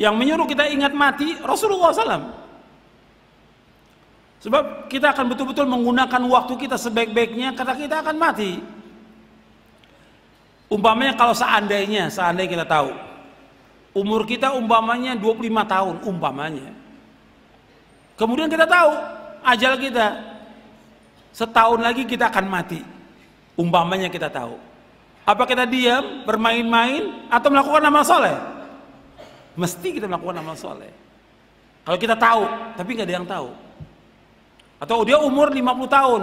Yang menyuruh kita ingat mati Rasulullah SAW. Sebab kita akan betul-betul menggunakan waktu kita sebaik-baiknya karena kita akan mati. Umpamanya kalau seandainya kita tahu umur kita umpamanya 25 tahun umpamanya. Kemudian kita tahu ajal kita setahun lagi kita akan mati. Umpamanya kita tahu. Apa kita diam, bermain-main atau melakukan amal soleh? Mesti kita melakukan amal soleh. Kalau kita tahu, tapi nggak ada yang tahu. Atau dia umur 50 tahun,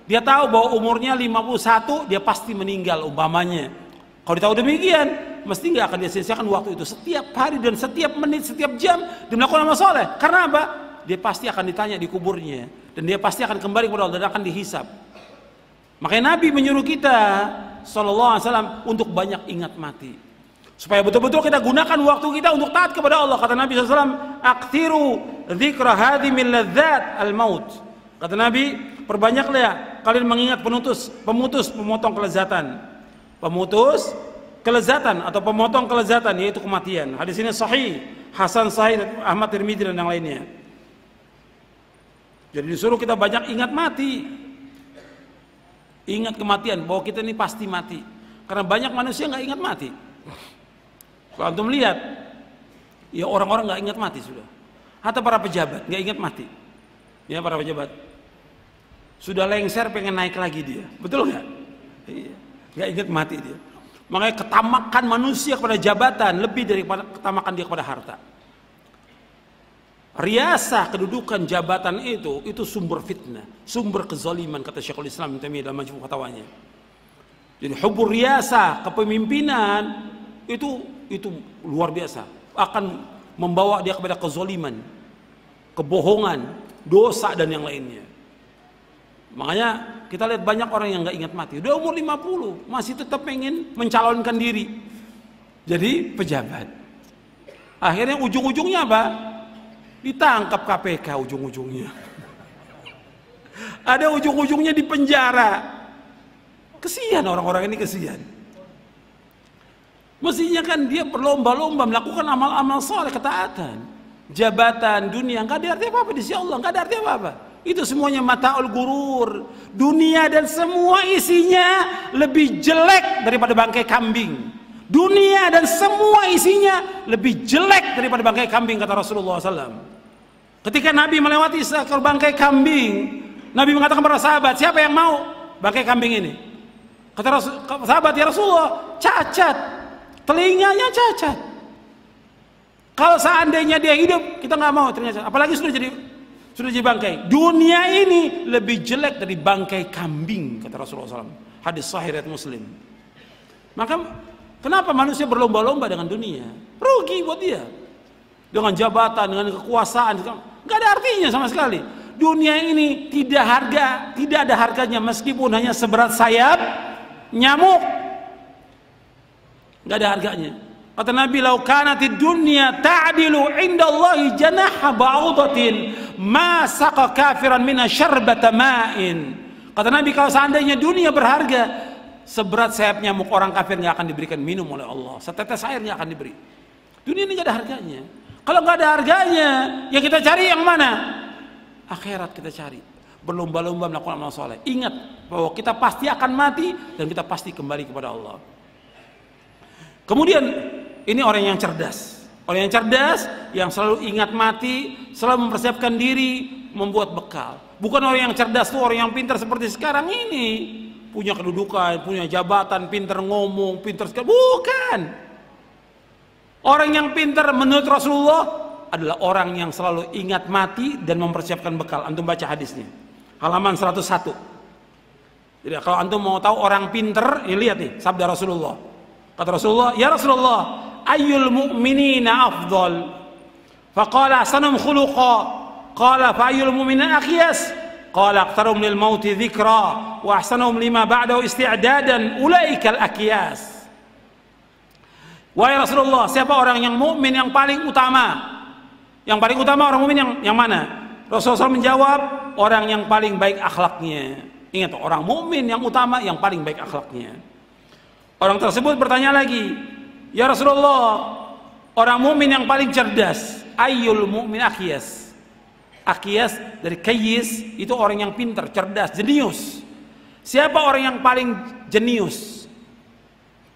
dia tahu bahwa umurnya 51, dia pasti meninggal umpamanya. Kalau dia tahu demikian, mesti nggak akan dia sia-siakan waktu itu. Setiap hari dan setiap menit, setiap jam dia melakukan amal soleh. Karena apa? Dia pasti akan ditanya di kuburnya, dan dia pasti akan kembali kepada Allah dan akan dihisab. Makanya Nabi menyuruh kita Sallallahu Alaihi Wasallam untuk banyak ingat mati, supaya betul-betul kita gunakan waktu kita untuk taat kepada Allah. Kata Nabi SAW, "Aktiru dzikra hadhimil ladzat al-maut." Kata Nabi, perbanyaklah kalian mengingat pemotong kelezatan. Pemutus kelezatan atau pemotong kelezatan, yaitu kematian. Hadis ini sahih, Hasan Sahih, Ahmad Tirmidzi dan yang lainnya. Jadi disuruh kita banyak ingat mati. Ingat kematian, bahwa kita ini pasti mati. Karena banyak manusia nggak ingat mati. Kalau antum lihat, ya orang-orang nggak ingat mati sudah. Atau para pejabat nggak ingat mati. Ya para pejabat sudah lengser pengen naik lagi dia, betul nggak? Iya, nggak ingat mati dia. Makanya ketamakan manusia kepada jabatan lebih daripada ketamakan dia kepada harta. Riasah kedudukan jabatan itu sumber fitnah, sumber kezaliman, kata Syekhul Islam Ibnu Taimiyah dalam Majmu' Fatawanya. Jadi hubur riasah, kepemimpinan itu luar biasa, akan membawa dia kepada kezaliman, kebohongan, dosa dan yang lainnya. Makanya kita lihat banyak orang yang nggak ingat mati, udah umur 50 masih tetap pengen mencalonkan diri jadi pejabat. Akhirnya ujung-ujungnya apa? Ditangkap KPK ujung-ujungnya. Ada ujung-ujungnya di penjara. Kesian orang-orang ini, kesian. Mestinya kan dia berlomba-lomba melakukan amal-amal soleh, ketaatan. Jabatan, dunia, nggak ada arti apa-apa di sisi Allah, nggak ada arti apa-apa. Itu semuanya mata'ul gurur. Dunia dan semua isinya lebih jelek daripada bangkai kambing. Dunia dan semua isinya lebih jelek daripada bangkai kambing, kata Rasulullah SAW. Ketika Nabi melewati seekor bangkai kambing, Nabi mengatakan kepada sahabat, siapa yang mau bangkai kambing ini? Kata sahabat, ya Rasulullah, cacat, telinganya cacat. Kalau seandainya dia hidup, kita nggak mau ternyata. Apalagi sudah jadi bangkai. Dunia ini lebih jelek dari bangkai kambing, kata Rasulullah SAW. Hadis sahih riwayat Muslim. Maka kenapa manusia berlomba-lomba dengan dunia? Rugi buat dia. Dengan jabatan, dengan kekuasaan, nggak ada artinya sama sekali. Dunia ini tidak ada harganya meskipun hanya seberat sayap nyamuk. Nggak ada harganya. Kata Nabi, "Lau kanatid dunya ta'dilu 'indallahi janaha ba'udatin, ma saqa kafiran minha syarbata ma'in." Kata Nabi, kalau seandainya dunia berharga seberat sayap nyamuk, orang kafir nggak akan diberikan minum oleh Allah. Setetes air nggak akan diberi. Dunia ini nggak ada harganya. Kalau nggak ada harganya, ya kita cari yang mana? Akhirat kita cari. Berlomba-lomba melakukan amal soleh. Ingat bahwa kita pasti akan mati dan kita pasti kembali kepada Allah. Kemudian ini orang yang cerdas. Orang yang cerdas, yang selalu ingat mati, selalu mempersiapkan diri, membuat bekal. Bukan orang yang cerdas tuh orang yang pintar seperti sekarang ini. Punya kedudukan, punya jabatan, pintar ngomong, pintar sekali. Bukan. Orang yang pintar menurut Rasulullah adalah orang yang selalu ingat mati dan mempersiapkan bekal. Antum baca hadisnya. Halaman 101. Jadi kalau antum mau tahu orang pintar, ini lihat nih sabda Rasulullah. Kata Rasulullah, "Ya Rasulullah, ayyul mu'minina afdal?" Faqala ahsanuhum khuluqa. Qala fa ayyul mu'minina akhyas? Qala aktsaruhum lil mauti dzikra wa ahsanuhum lima ba'dahu isti'dadan ulaikal akyas. Wahai Rasulullah, siapa orang yang mukmin yang paling utama? Yang paling utama orang mukmin yang mana? Rasulullah SAW menjawab, orang yang paling baik akhlaknya. Ingat, orang mukmin yang utama yang paling baik akhlaknya. Orang tersebut bertanya lagi, "Ya Rasulullah, Orang mukmin yang paling cerdas. Ayyul mu'min akyas. Akyas dari kayis, itu orang yang pintar, cerdas, jenius. Siapa orang yang paling jenius?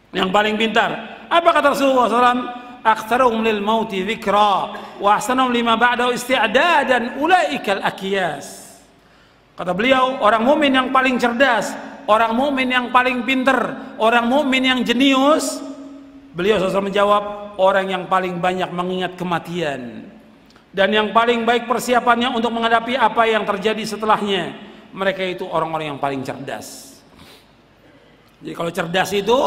Yang paling pintar? Apa kata Rasulullah SAW? Aktsaruhum lil mauti dzikra wa ahsanuhum lima ba'dahu isti'dadan ulaikal akyas. Kata beliau, orang mukmin yang paling cerdas, orang mukmin yang paling pintar, orang mukmin yang jenius. Beliau SAW menjawab, orang yang paling banyak mengingat kematian dan yang paling baik persiapannya untuk menghadapi apa yang terjadi setelahnya. Mereka itu orang-orang yang paling cerdas. Jadi kalau cerdas itu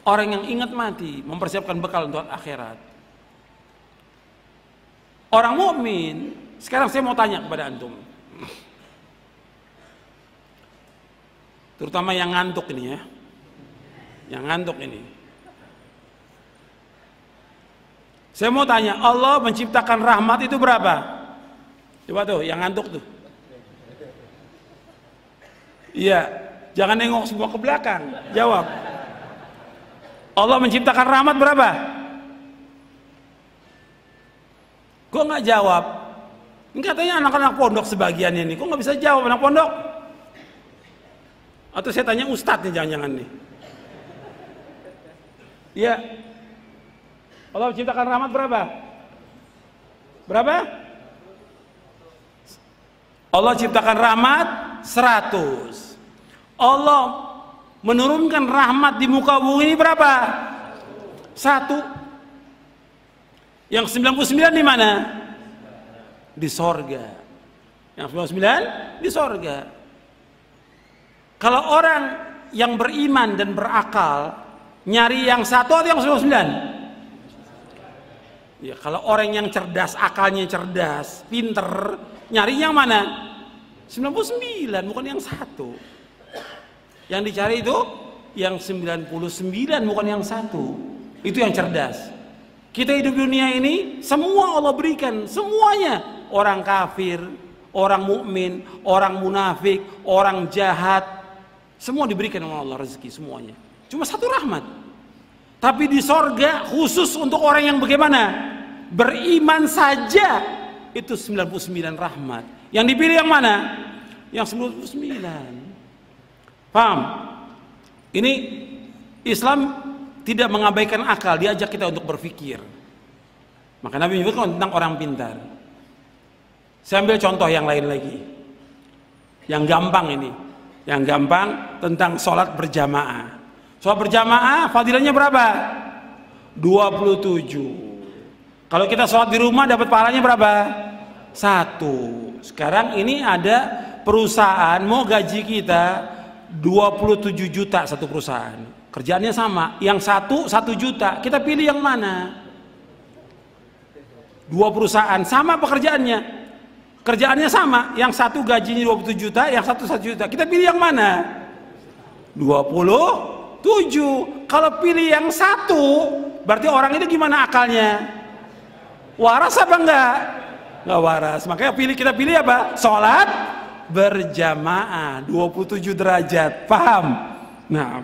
orang yang ingat mati, mempersiapkan bekal untuk akhirat. Orang mukmin, sekarang saya mau tanya kepada antum, terutama yang ngantuk ini ya, yang ngantuk ini. Saya mau tanya, Allah menciptakan rahmat itu berapa? Coba tuh, yang ngantuk tuh. Iya, jangan nengok semua ke belakang. Jawab. Allah menciptakan rahmat berapa? Kok nggak jawab? Ini katanya anak-anak pondok sebagian ini. Kok nggak bisa jawab anak pondok? Atau saya tanya ustadz nih, jangan-jangan nih. Iya. Allah menciptakan rahmat berapa? Berapa? Allah ciptakan rahmat 100. Allah menurunkan rahmat di muka bumi ini berapa? 1. Yang 99 di mana? Di sorga. Yang 99 di sorga. Kalau orang yang beriman dan berakal nyari yang 1 atau yang 99? Ya, kalau orang yang cerdas, akalnya cerdas, pinter, nyari yang mana? 99, bukan yang 1. Yang dicari itu yang 99, bukan yang 1. Itu yang cerdas. Kita hidup dunia ini, semua Allah berikan, semuanya. Orang kafir, orang mukmin, orang munafik, orang jahat, semua diberikan oleh Allah rezeki semuanya. Cuma 1 rahmat. Tapi di sorga khusus untuk orang yang bagaimana? Beriman saja itu 99 rahmat. Yang dipilih yang mana? Yang 99. Paham? Ini Islam tidak mengabaikan akal, diajak kita untuk berpikir. Maka Nabi menyebutkan tentang orang pintar. Saya ambil contoh yang lain lagi. Yang gampang ini. Yang gampang tentang sholat berjamaah. Sholat berjamaah fadilahnya berapa? 27. Kalau kita sholat di rumah dapat pahalanya berapa? 1. Sekarang ini ada perusahaan mau gaji kita 27 juta satu perusahaan. Kerjaannya sama. Yang 1 juta. Kita pilih yang mana? 2 perusahaan sama pekerjaannya. Kerjaannya sama. Yang 1 gajinya 27 juta, yang 1 juta. Kita pilih yang mana? 27. Kalau pilih yang 1, berarti orang itu gimana akalnya? Waras apa enggak? Enggak waras. Makanya kita pilih apa? Sholat berjamaah 27 derajat. Paham? Nah,